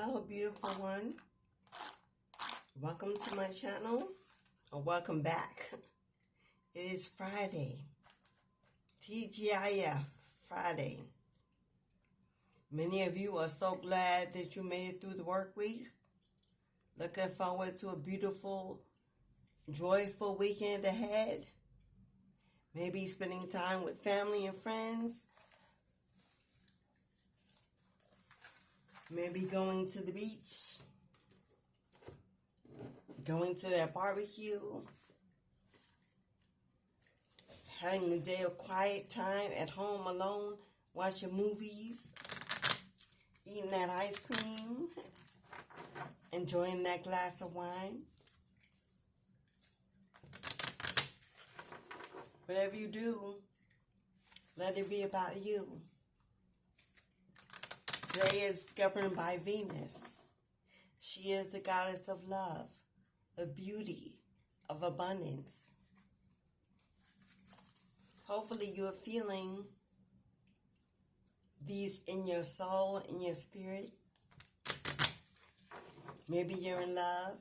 Hello, beautiful one. Welcome to my channel, or welcome back. It is Friday. TGIF, Friday. Many of you are so glad that you made it through the work week. Looking forward to a beautiful, joyful weekend ahead. Maybe spending time with family and friends. Maybe going to the beach, going to that barbecue, having a day of quiet time at home alone, watching movies, eating that ice cream, enjoying that glass of wine. Whatever you do, let it be about you. Today is governed by Venus. She is the goddess of love, of beauty, of abundance. Hopefully you're feeling these in your soul, in your spirit. Maybe you're in love.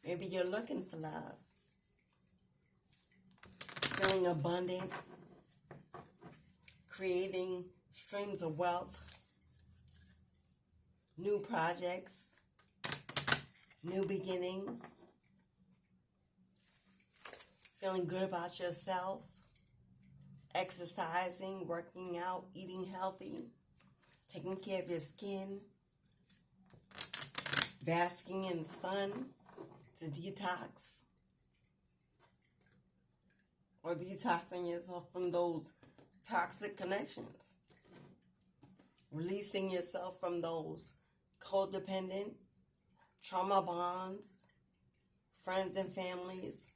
Maybe you're looking for love. Feeling abundant. Creating streams of wealth, new projects, new beginnings, feeling good about yourself, exercising, working out, eating healthy, taking care of your skin, basking in the sun to detox, or detoxing yourself from those toxic connections. Releasing yourself from those codependent, trauma bonds, friends and families,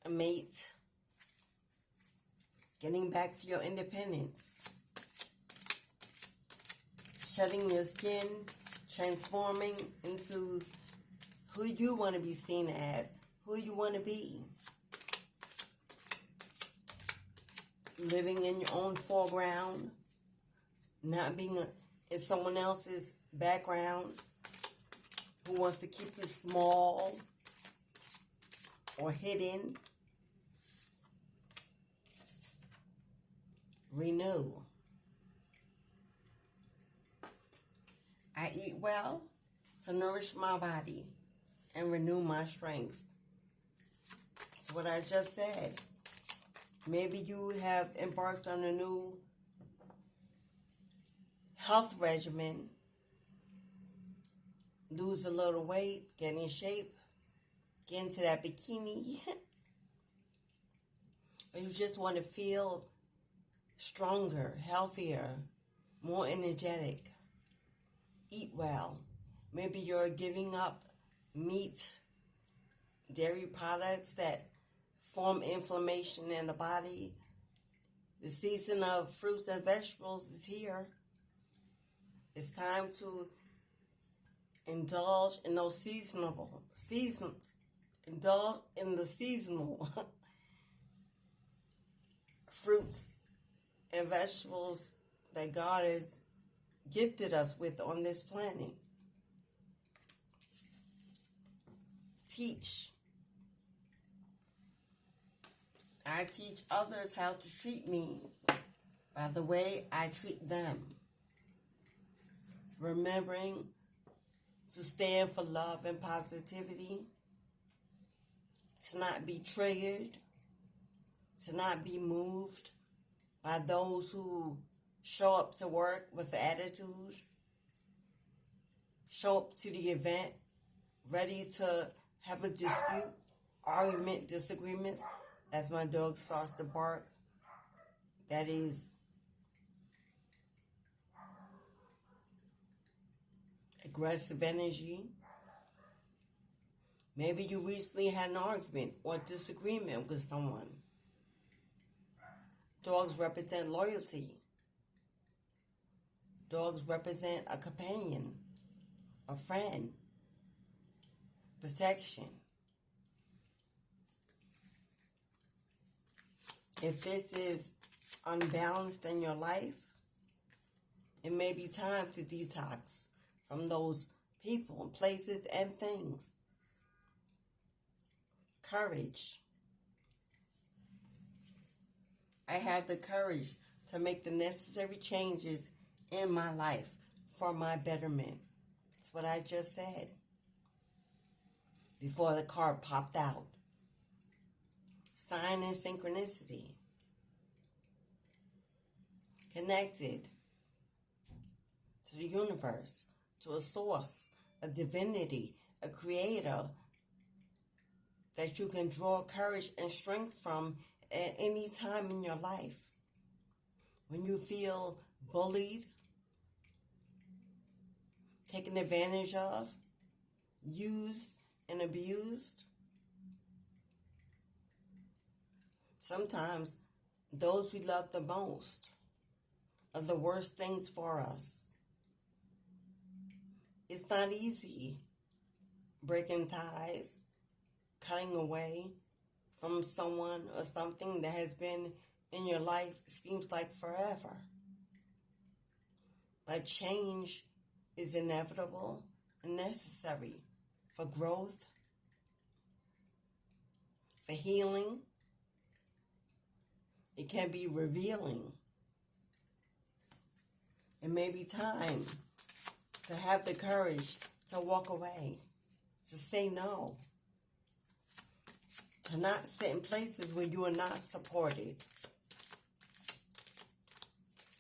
a mate. Getting back to your independence. Shedding your skin, transforming into who you want to be seen as, who you want to be. Living in your own foreground. Not being in someone else's background who wants to keep you small or hidden. Renew. I eat well to nourish my body and renew my strength. That's what I just said. Maybe you have embarked on a new health regimen, lose a little weight, get in shape, get into that bikini, or you just want to feel stronger, healthier, more energetic, eat well. Maybe you're giving up meat, dairy products that form inflammation in the body. The season of fruits and vegetables is here. It's time to indulge in those indulge in the seasonal fruits and vegetables that God has gifted us with on this planet. Teach. I teach others how to treat me by the way I treat them. Remembering to stand for love and positivity, to not be triggered, to not be moved by those who show up to work with attitude, show up to the event ready to have a dispute, argument, disagreements. As my dog starts to bark, that is aggressive energy. Maybe you recently had an argument or disagreement with someone. Dogs represent loyalty. Dogs represent a companion, a friend, protection. If this is unbalanced in your life, It may be time to detox from those people, places, and things. Courage. I have the courage to make the necessary changes in my life for my betterment. That's what I just said before the card popped out. Sign and synchronicity. Connected to the universe, to a source, a divinity, a creator that you can draw courage and strength from at any time in your life. When you feel bullied, taken advantage of, used and abused, sometimes those we love the most are the worst things for us. It's not easy breaking ties, cutting away from someone or something that has been in your life, seems like forever. But change is inevitable and necessary for growth, for healing. It can be revealing. It may be time to have the courage to walk away, to say no, to not sit in places where you are not supported,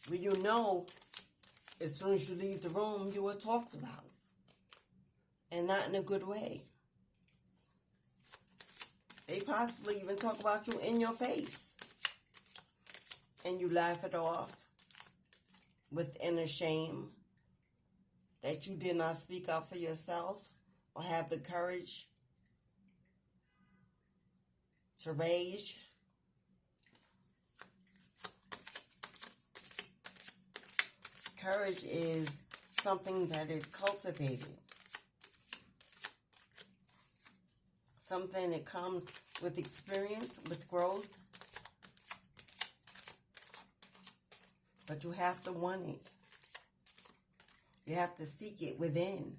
where you know as soon as you leave the room you are talked about, and not in a good way. They possibly even talk about you in your face, and you laugh it off with inner shame that you did not speak up for yourself or have the courage to rage. Courage is something that is cultivated, something that comes with experience, with growth, but you have to want it. You have to seek it within.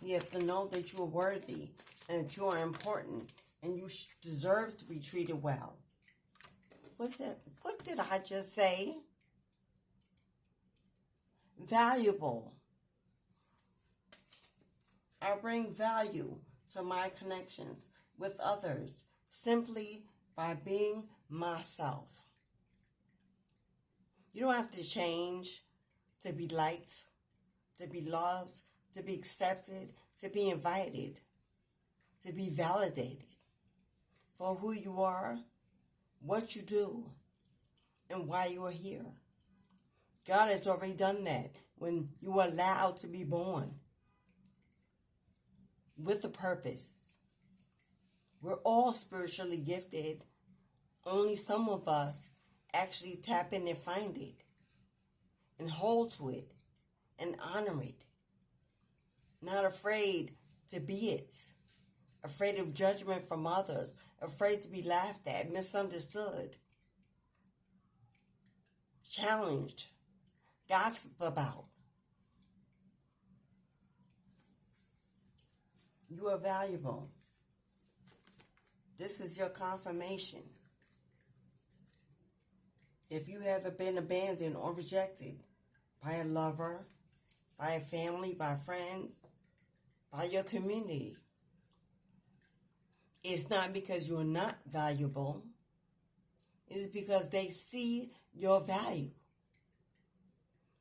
You have to know that you are worthy and that you are important and you deserve to be treated well. What did I just say? Valuable. I bring value to my connections with others simply by being myself. You don't have to change to be liked, to be loved, to be accepted, to be invited, to be validated for who you are, what you do, and why you are here. God has already done that when you were allowed to be born with a purpose. We're all spiritually gifted. Only some of us actually tap in and find it and hold to it and honor it. Not afraid to be it. Afraid of judgment from others. Afraid to be laughed at, misunderstood, challenged, gossip about. You are valuable. This is your confirmation. If you haven't been abandoned or rejected by a lover, by a family, by friends, by your community, it's not because you're not valuable. It's because they see your value.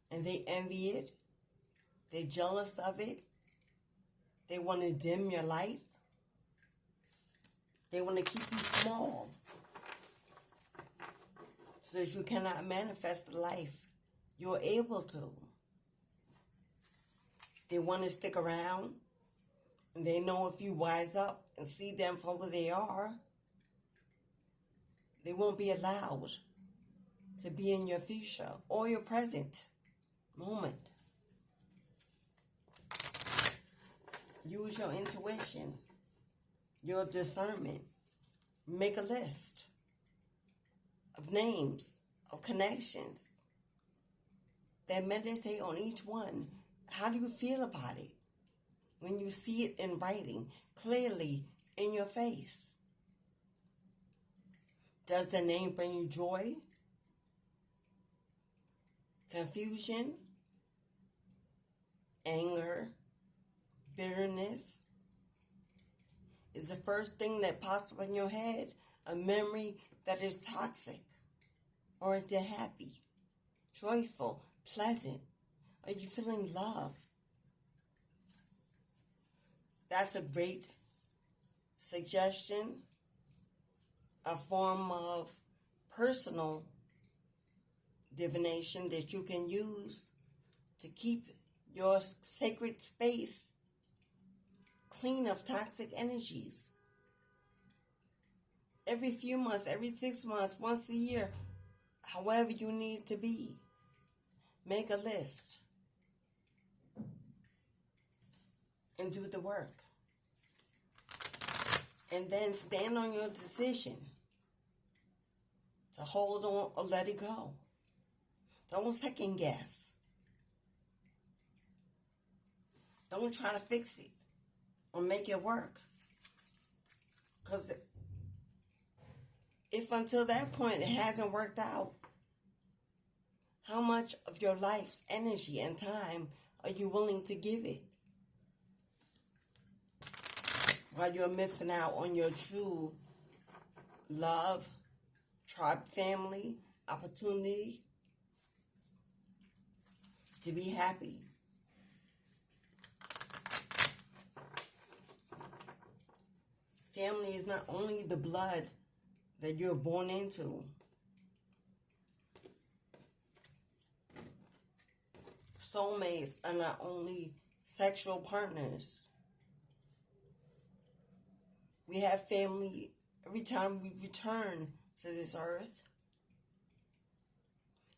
And they envy it. They're jealous of it. They want to dim your light. They want to keep you small so that you cannot manifest the life you're able to. They want to stick around, and they know if you wise up and see them for who they are, they won't be allowed to be in your future or your present moment. Use your intuition, your discernment. Make a list of names, of connections then meditate on each one. How do you feel about it when you see it in writing, clearly in your face? Does the name bring you joy, confusion, anger, bitterness? Is the first thing that pops up in your head a memory that is toxic? Or is it happy, joyful, pleasant? Are you feeling love? That's a great suggestion, a form of personal divination that you can use to keep your sacred space clean of toxic energies. Every few months, every 6 months, once a year, however you need to be, make a list and do the work. And then stand on your decision to hold on or let it go. Don't second guess. Don't try to fix it or make it work. Because if until that point it hasn't worked out, how much of your life's energy and time are you willing to give it? While you're missing out on your true love, tribe, family, opportunity to be happy. Family is not only the blood that you're born into. Soulmates are not only sexual partners. We have family every time we return to this earth.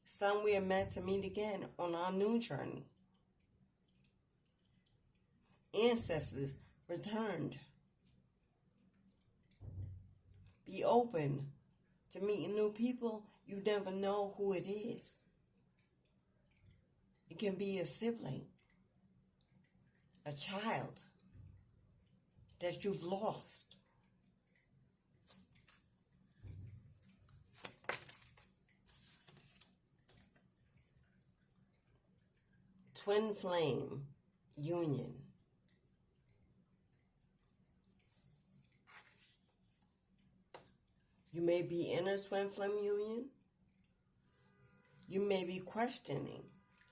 Some we are meant to meet again on our new journey. Ancestors returned. Be open to meeting new people. You never know who it is. It can be a sibling, a child that you've lost. Twin flame union. You may be in a twin flame union. You may be questioning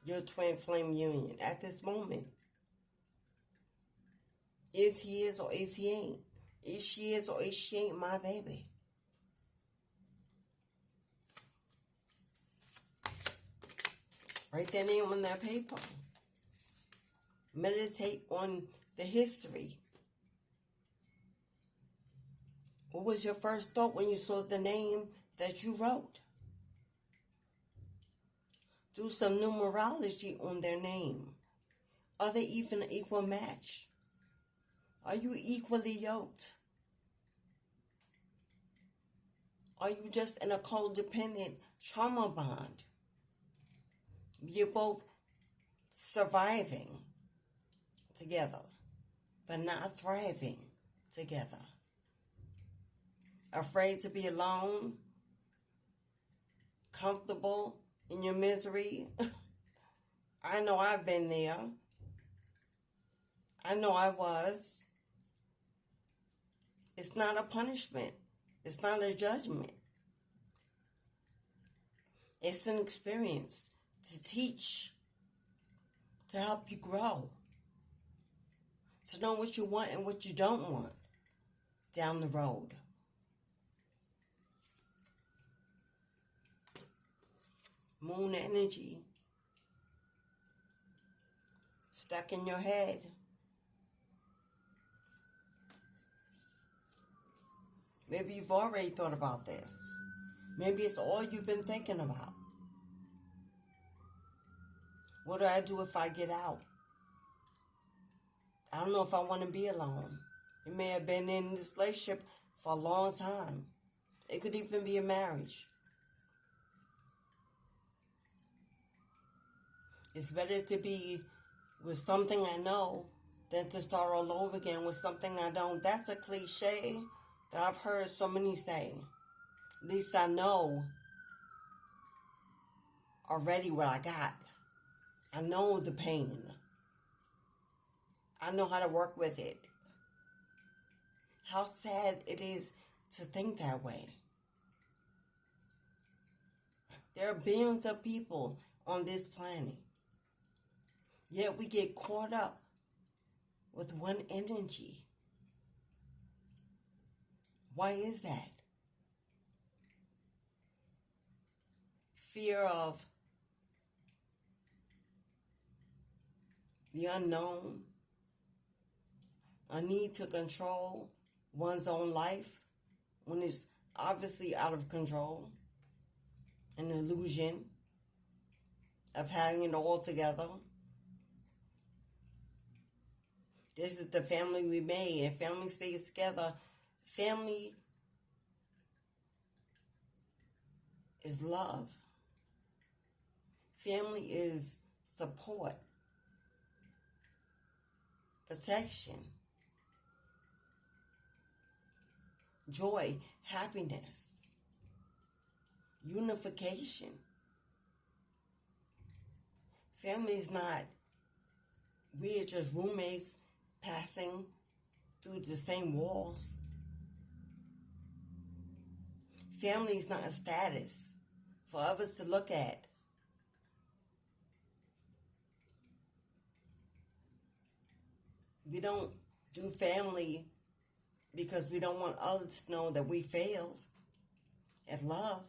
your twin flame union at this moment. Is he is or is he ain't? Is she is or is she ain't my baby? Write their name on that paper. Meditate on the history. What was your first thought when you saw the name that you wrote? Do some numerology on their name. Are they even an equal match? Are you equally yoked? Are you just in a codependent trauma bond? You're both surviving together, but not thriving together. Afraid to be alone, comfortable in your misery. I know I've been there. I know I was. It's not a punishment. It's not a judgment. It's an experience to teach, to help you grow, to know what you want and what you don't want down the road. Moon energy stuck in your head. Maybe you've already thought about this. Maybe it's all you've been thinking about. What do I do if I get out? I don't know if I want to be alone. You may have been in this relationship for a long time. It could even be a marriage. It's better to be with something I know than to start all over again with something I don't. That's a cliche that I've heard so many say. At least I know already what I got. I know the pain. I know how to work with it. How sad it is to think that way. There are billions of people on this planet. Yet we get caught up with one energy. Why is that? Fear of the unknown, a need to control one's own life when it's obviously out of control, an illusion of having it all together. This is the family we made, and family stays together. Family is love. Family is support, protection, joy, happiness, unification. Family is not, we are just roommates passing through the same walls. Family is not a status for others to look at. We don't do family because we don't want others to know that we failed at love.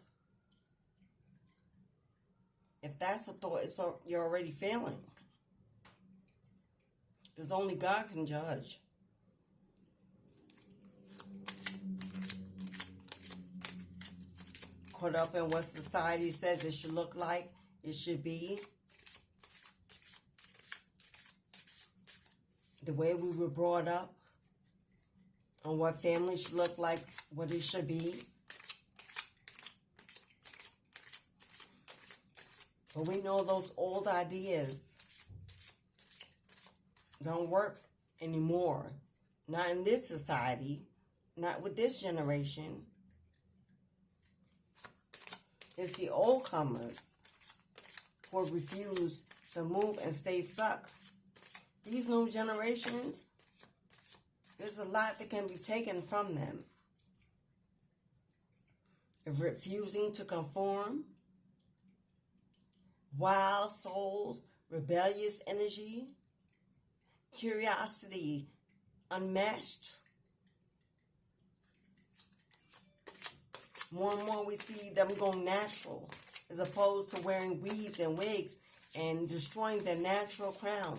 If that's a thought, you're already failing. Because only God can judge. Caught up in what society says it should look like, it should be. The way we were brought up, on what family should look like, what it should be. But we know those old ideas don't work anymore. Not in this society, not with this generation. It's the old comers who refuse to move and stay stuck. These new generations, there's a lot that can be taken from them. Refusing to conform, wild souls, rebellious energy, curiosity unmatched. More and more we see them going natural as opposed to wearing weaves and wigs and destroying their natural crown.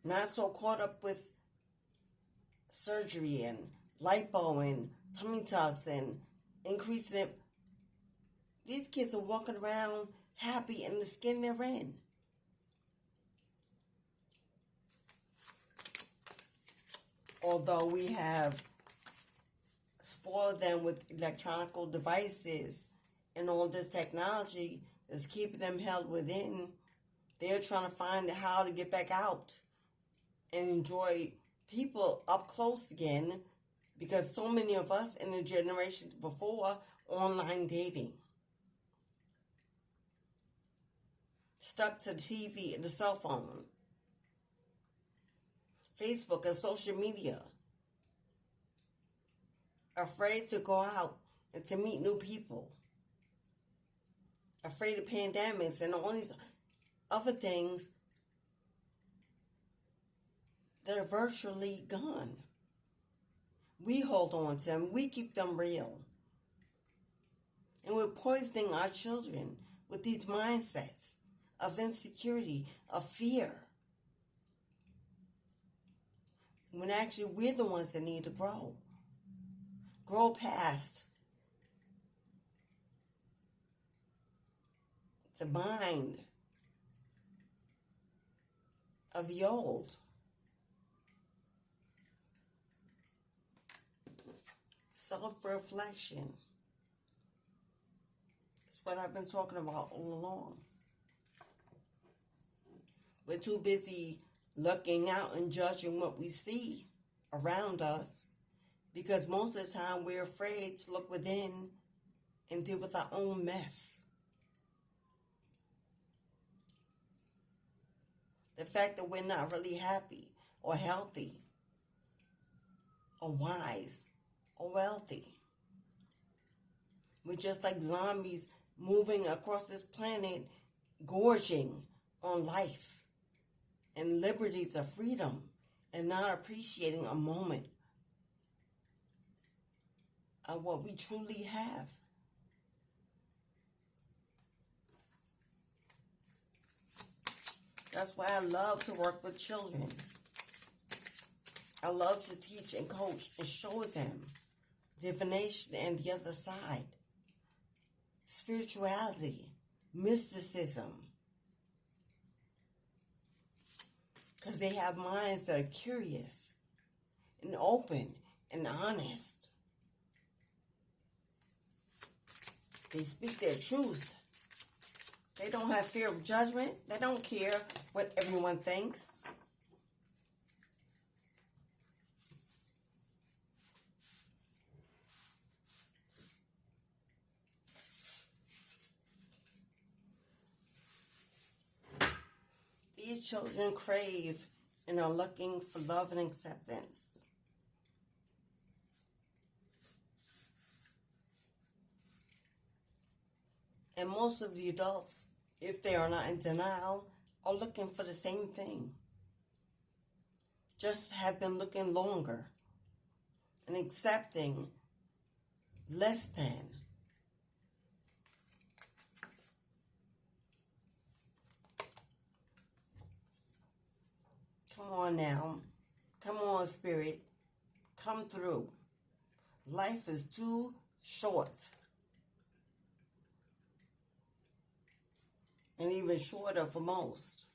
Not so caught up with surgery and lipo and tummy tucks and increasing it. These kids are walking around happy in the skin they're in. Although we have spoiled them with electronic devices and all this technology that's keeping them held within, they're trying to find how to get back out and enjoy people up close again, because so many of us in the generations before, online dating. Stuck to the TV and the cell phone. Facebook and social media. Afraid to go out and to meet new people. Afraid of pandemics and all these other things that are virtually gone. We hold on to them. We keep them real. And we're poisoning our children with these mindsets of insecurity, of fear. When actually we're the ones that need to grow. Grow past the mind of the old. Self-reflection is what I've been talking about all along. We're too busy looking out and judging what we see around us, because most of the time we're afraid to look within and deal with our own mess. The fact that we're not really happy or healthy or wise or wealthy. We're just like zombies moving across this planet, gorging on life and liberties of freedom and not appreciating a moment of what we truly have. That's why I love to work with children. I love to teach and coach and show them divination and the other side, spirituality, mysticism, because they have minds that are curious and open and honest. They speak their truth. They don't have fear of judgment. They don't care what everyone thinks. These children crave and are looking for love and acceptance. And most of the adults, if they are not in denial, are looking for the same thing. Just have been looking longer and accepting less than. Come on now. Come on, Spirit. Come through. Life is too short. And even shorter for most.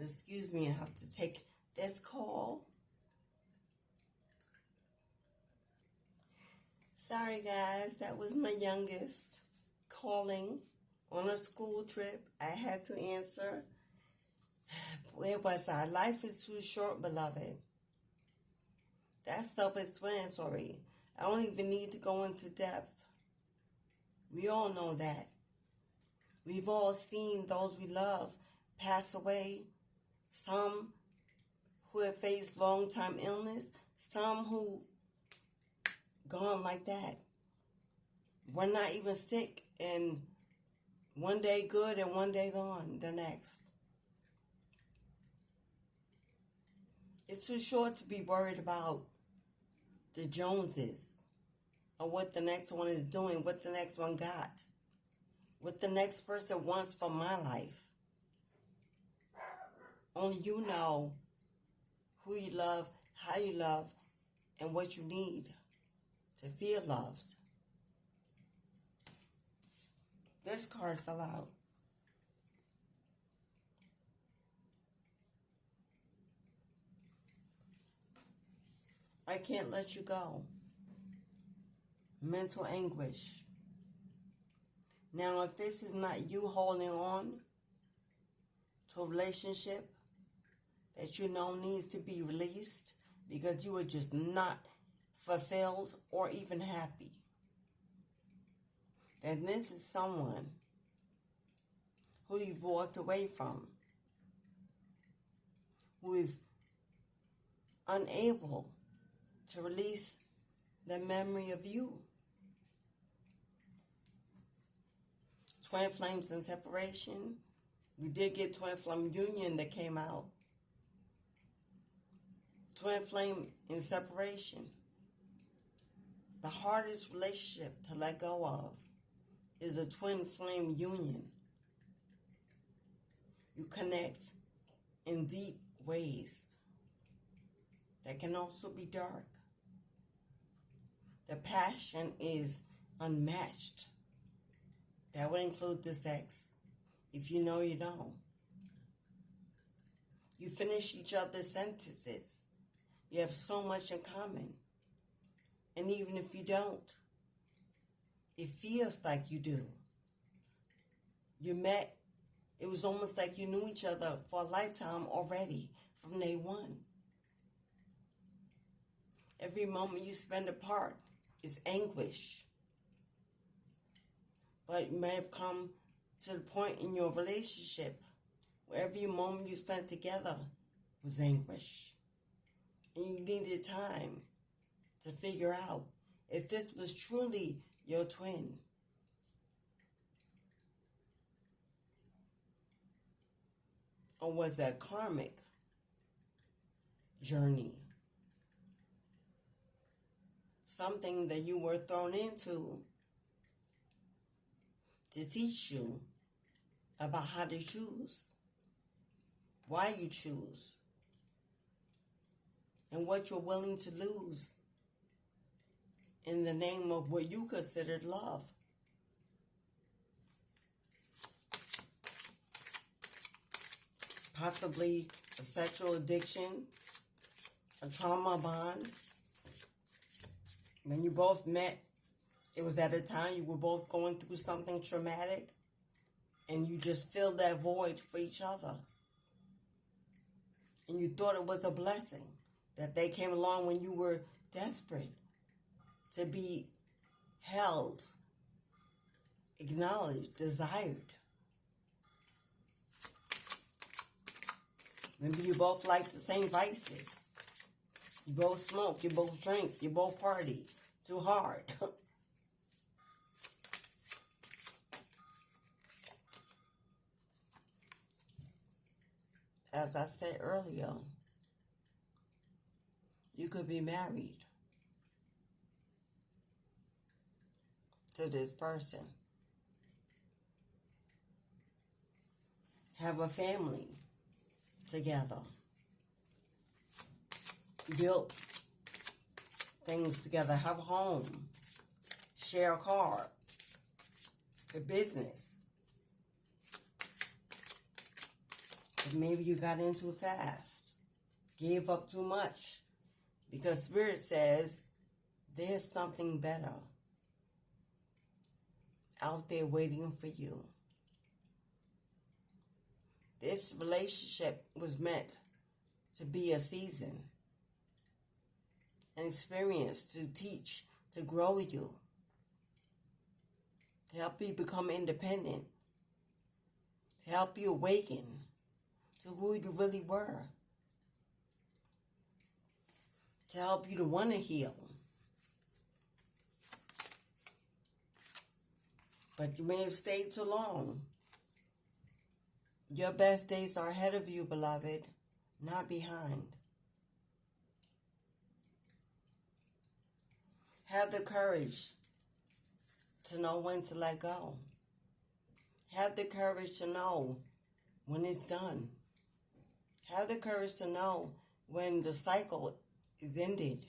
Excuse me, I have to take this call. Sorry guys, that was my youngest calling on a school trip. I had to answer. Where was I? Life is too short, beloved. That's self-explanatory. I don't even need to go into depth. We all know that. We've all seen those we love pass away. Some who have faced long-time illness. Some who gone like that. We're not even sick, and one day good and one day gone the next. It's too short to be worried about the Joneses or what the next one is doing, what the next one got, what the next person wants from my life. Only you know who you love, how you love, and what you need to feel loved. This card fell out. I can't let you go. Mental anguish. Now, if this is not you holding on to a relationship that you know needs to be released because you are just not fulfilled or even happy, then this is someone who you've walked away from, who is unable to release the memory of you. Twin flames in separation. We did get twin flame union that came out. Twin flame in separation. The hardest relationship to let go of is a twin flame union. You connect in deep ways that can also be dark. The passion is unmatched. That would include the sex. If you know, you know. You finish each other's sentences. You have so much in common. And even if you don't, it feels like you do. You met, it was almost like you knew each other for a lifetime already from day one. Every moment you spend apart is anguish. But you may have come to the point in your relationship where every moment you spent together was anguish. And you needed time to figure out if this was truly your twin. Or was that karmic journey? Something that you were thrown into to teach you about how to choose, why you choose, and what you're willing to lose in the name of what you considered love. Possibly a sexual addiction, a trauma bond. When you both met, it was at a time you were both going through something traumatic, and you just filled that void for each other. And you thought it was a blessing that they came along when you were desperate to be held, acknowledged, desired. Maybe you both like the same vices. You both smoke, you both drink, you both party too hard. As I said earlier, you could be married to this person, have a family together, build things together, have a home, share a car, a business. But maybe you got into it fast, gave up too much, because Spirit says there's something better out there waiting for you. This relationship was meant to be a season, an experience to teach, to grow you, to help you become independent, to help you awaken to who you really were, to help you to want to heal. But you may have stayed too long. Your best days are ahead of you, beloved, not behind. Have the courage to know when to let go. Have the courage to know when it's done. Have the courage to know when the cycle is ended.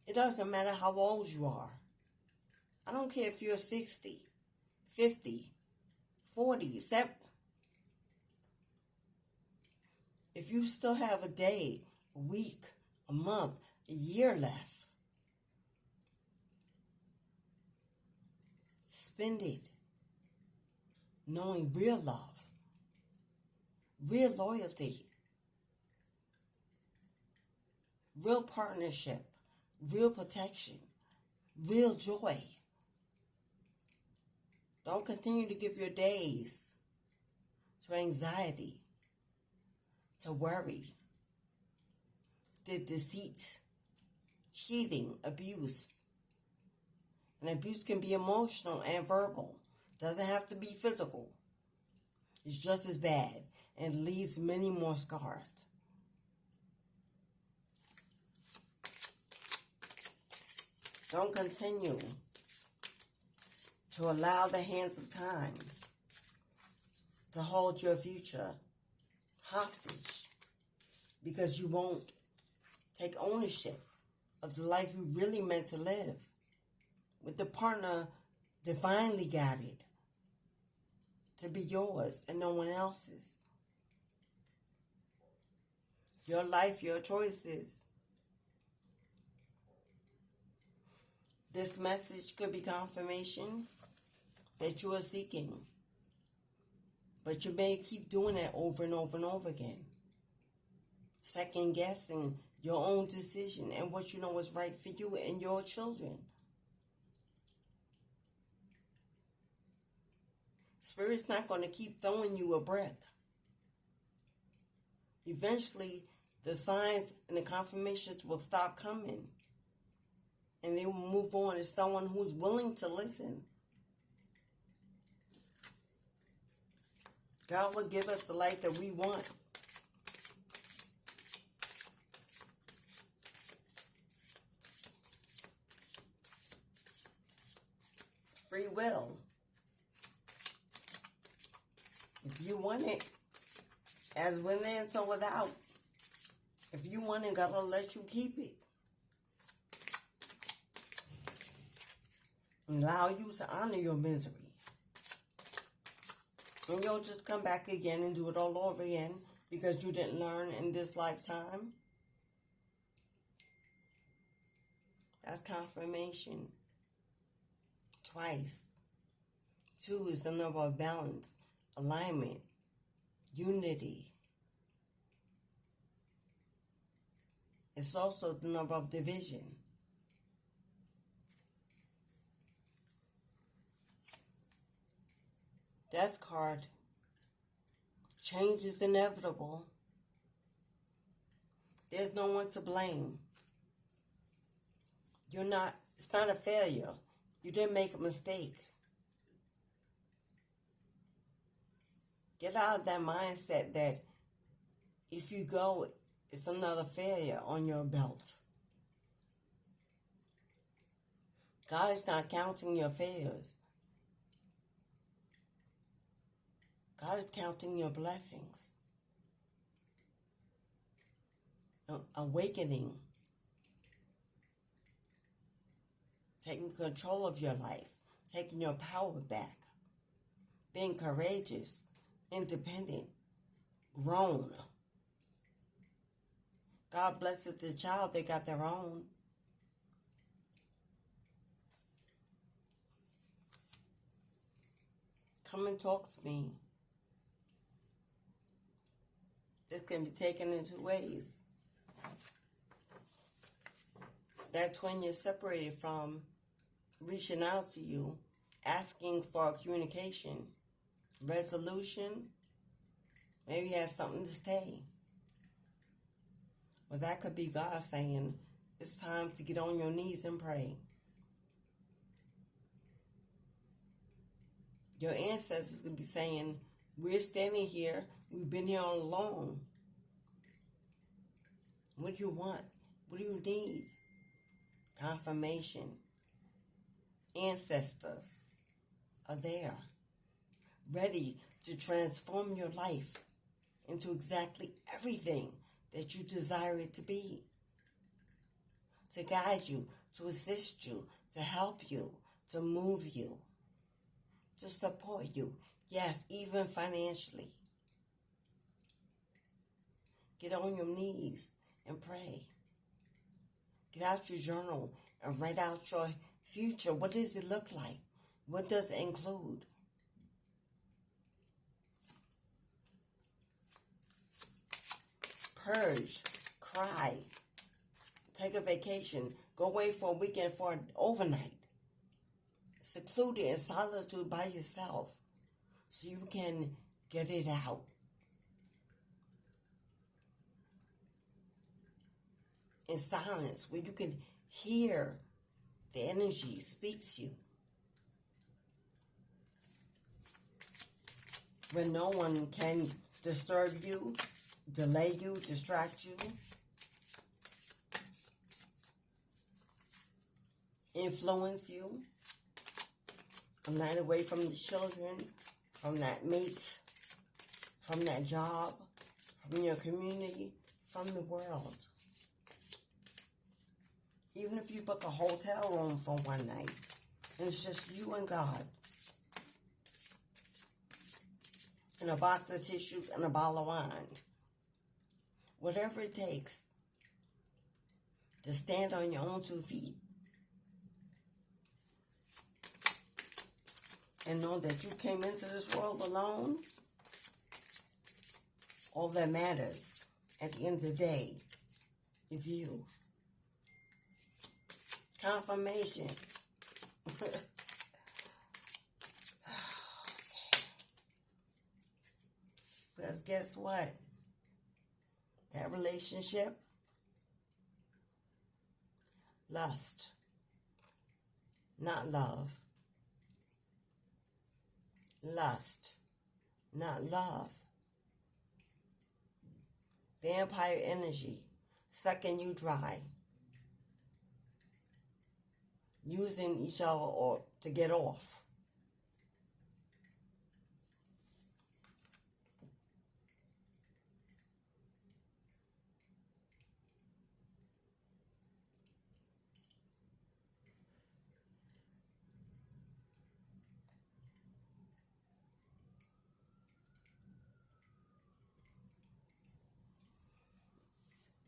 It doesn't matter how old you are. I don't care if you're 60, 50, 40, 7. If you still have a day, a week, a month, a year left, spend it knowing real love, real loyalty, real partnership, real protection, real joy. Don't continue to give your days to anxiety, to worry, to deceit, cheating, abuse. And abuse can be emotional and verbal. Doesn't have to be physical. It's just as bad and leaves many more scars. Don't continue to allow the hands of time to hold your future hostage, because you won't take ownership of the life you really meant to live with the partner divinely guided to be yours and no one else's. Your life, your choices. This message could be confirmation that you are seeking. But you may keep doing that over and over and over again. Second guessing your own decision and what you know is right for you and your children. Spirit's not going to keep throwing you a brick. Eventually, the signs and the confirmations will stop coming. And they will move on to someone who's willing to listen. God will give us the life that we want. Free will. If you want it, as within, so without. If you want it, God will let you keep it. Allow you to honor your misery. And you'll just come back again and do it all over again because you didn't learn in this lifetime. That's confirmation. Twice. 2 is the number of balance, alignment, unity. It's also the number of division. Death card. Change is inevitable. There's no one to blame. It's not a failure. You didn't make a mistake. Get out of that mindset that if you go, it's another failure on your belt. God is not counting your failures. God is counting your blessings. Awakening. Taking control of your life. Taking your power back. Being courageous. Independent. Grown. God blesses the child. They got their own. Come and talk to me. This can be taken in 2 ways. That twin you're separated from reaching out to you, asking for communication, resolution, maybe he has something to say. Well, that could be God saying, it's time to get on your knees and pray. Your ancestors could be saying, we're standing here. We've been here all along. What do you want? What do you need? Confirmation. Ancestors are there, ready to transform your life into exactly everything that you desire it to be. To guide you, to assist you, to help you, to move you, to support you. Yes, even financially. Get on your knees and pray. Get out your journal and write out your future. What does it look like? What does it include? Purge, cry, take a vacation, go away for a weekend for an overnight. Secluded in solitude by yourself so you can get it out. In silence, where you can hear the energy speak to you. Where no one can disturb you, delay you, distract you. Influence you. A night away from the children, from that mate, from that job, from your community, from the world. Even if you book a hotel room for one night, and it's just you and God, and a box of tissues and a bottle of wine. whatever it takes to stand on your own 2 feet and know that you came into this world alone. All that matters at the end of the day is you. Confirmation. Because guess what? That relationship, lust, not love. Lust, not love. Vampire energy, sucking you dry. Using each other or to get off.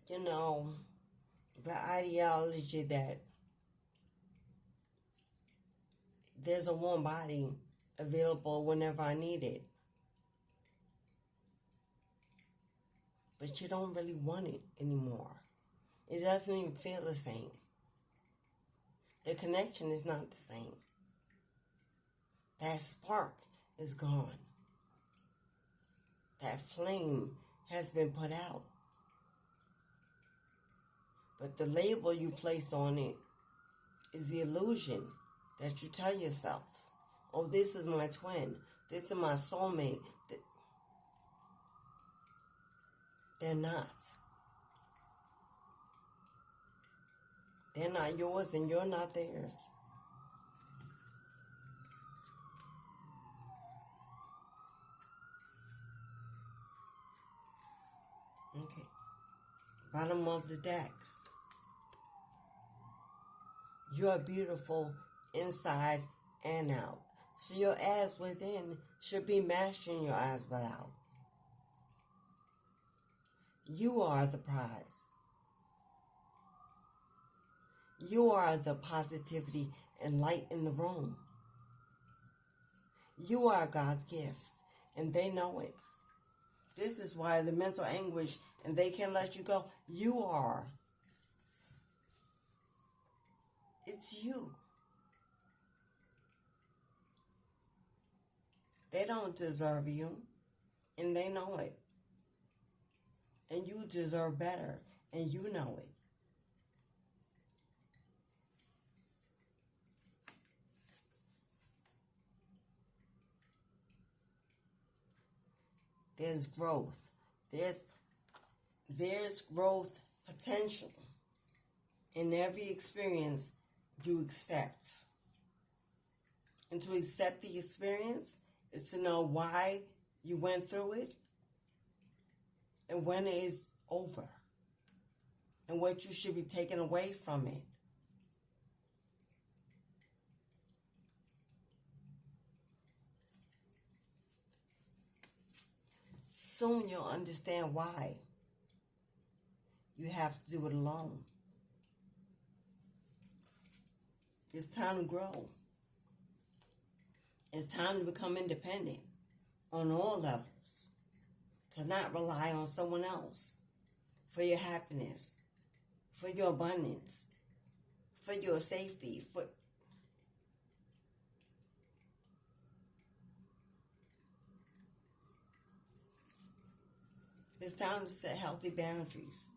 You know, the ideology that there's a warm body available whenever I need it. But you don't really want it anymore. It doesn't even feel the same. The connection is not the same. That spark is gone. That flame has been put out. But the label you place on it is the illusion that you tell yourself. Oh, this is my twin. This is my soulmate. They're not. They're not yours and you're not theirs. Okay. Bottom of the deck. You are beautiful inside and out. So your as within should be matching your as without. You are the prize. You are the positivity and light in the room. You are God's gift, and they know it. This is why the mental anguish, and they can't let you go. You are. It's you. They don't deserve you, and they know it. And you deserve better, and you know it. There's growth. There's growth potential in every experience you accept. And to accept the experience is to know why you went through it and when it is over and what you should be taking away from it. Soon you'll understand why you have to do it alone. It's time to grow. It's time to become independent on all levels. To not rely on someone else for your happiness, for your abundance, for your safety, It's time to set healthy boundaries.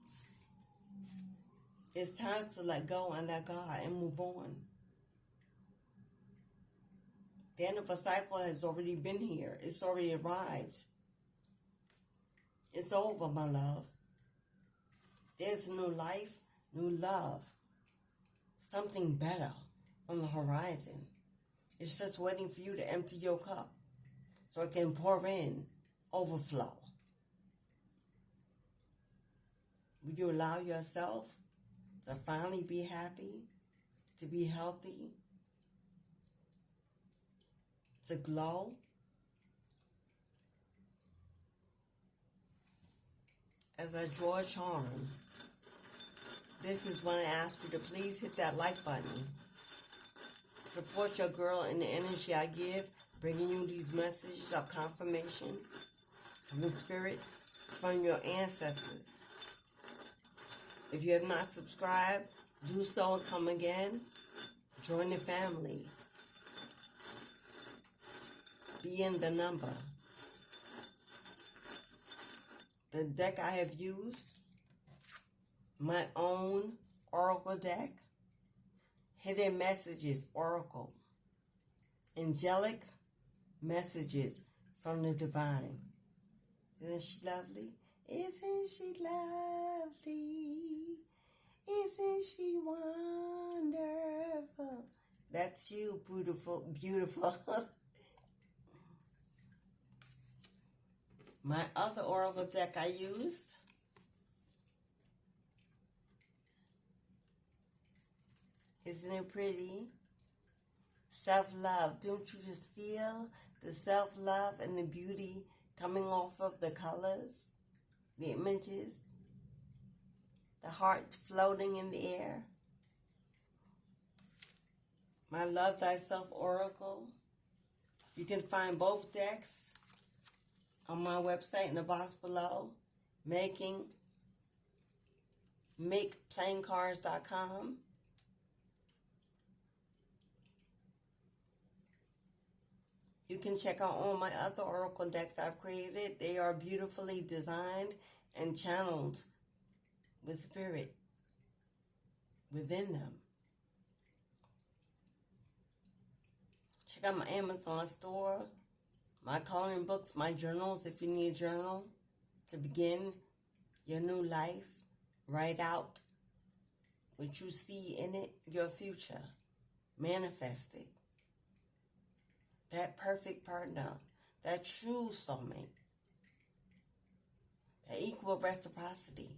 It's time to let go and let God and move on. The end of a cycle has already been here. It's already arrived. It's over, my love. There's a new life, new love. Something better on the horizon. It's just waiting for you to empty your cup so it can pour in, overflow. Will you allow yourself to finally be happy, to be healthy, to glow? as I draw a charm, this is when I ask you to please hit that like button. Support your girl in the energy I give, bringing you these messages of confirmation from the spirit, from your ancestors. If you have not subscribed, do so and come again. Join the family. Be in the number. The deck I have used, my own oracle deck, Hidden Messages Oracle, Angelic Messages from the Divine. Isn't she lovely? Isn't she lovely? Isn't she wonderful? That's you, beautiful, beautiful. My other oracle deck I used, isn't it pretty? Self-love. Don't you just feel the self-love and the beauty coming off of the colors, the images, the heart floating in the air? My Love Thyself Oracle. You can find both decks on my website in the box below, makeplayingcards.com. You can check out all my other oracle decks I've created. They are beautifully designed and channeled with spirit within them. Check out my Amazon store, my coloring books, my journals if you need a journal to begin your new life. Write out what you see in it, your future. Manifest it. That perfect partner, that true soulmate, that equal reciprocity,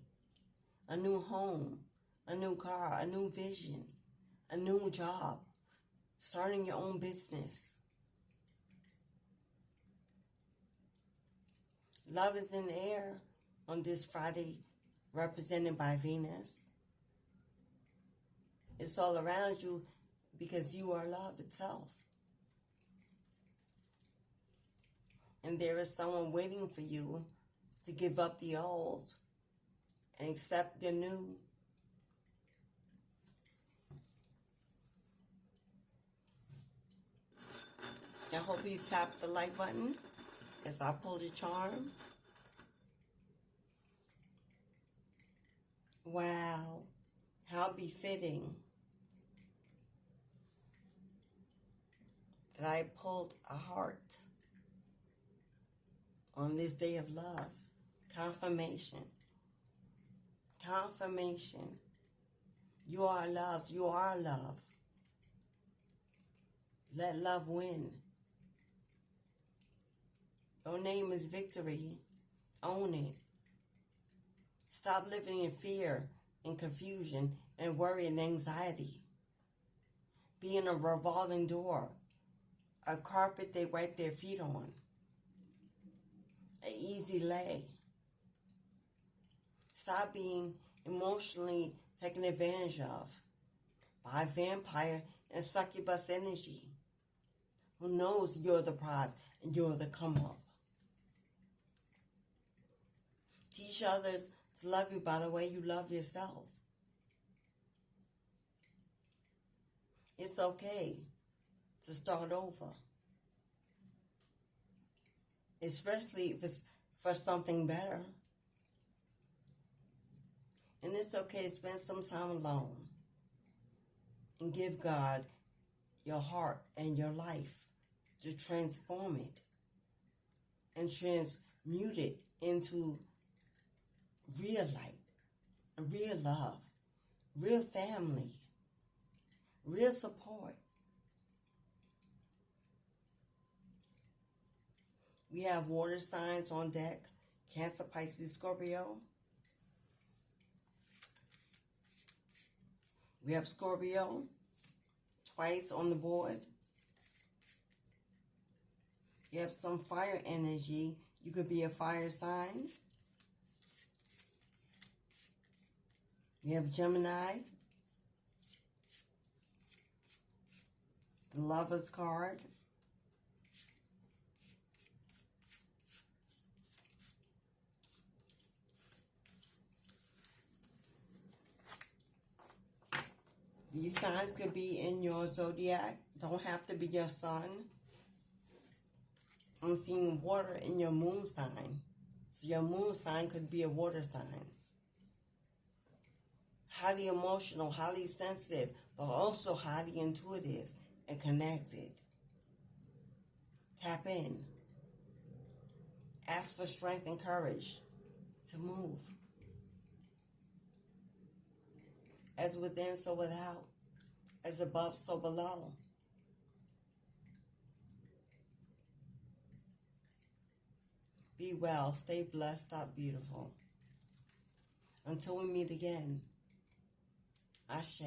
a new home, a new car, a new vision, a new job, starting your own business. Love is in the air on this Friday, represented by Venus. It's all around you because you are love itself. And there is someone waiting for you to give up the old and accept the new. I hope you tap the like button as I pull the charm. Wow, how befitting that I pulled a heart on this day of love. Confirmation. Confirmation. You are loved. You are love. Let love win. Your name is victory. Own it. Stop living in fear and confusion and worry and anxiety. Be in a revolving door, a carpet they wipe their feet on, an easy lay. Stop being emotionally taken advantage of by a vampire and succubus energy who knows you're the prize and you're the come up. Teach others to love you by the way you love yourself. It's okay to start over, especially if it's for something better. And it's okay to spend some time alone and give God your heart and your life to transform it and transmute it into real light, real love, real family, real support. We have water signs on deck: Cancer, Pisces, Scorpio. We have Scorpio twice on the board. You have some fire energy. You could be a fire sign. You have Gemini, the Lover's card, these signs could be in your zodiac, don't have to be your sun. I'm seeing water in your moon sign. So your moon sign could be a water sign. Highly emotional, highly sensitive, but also highly intuitive and connected. Tap in. Ask for strength and courage to move. As within, so without. As above, so below. Be well, stay blessed, stop beautiful. Until we meet again, Ashe.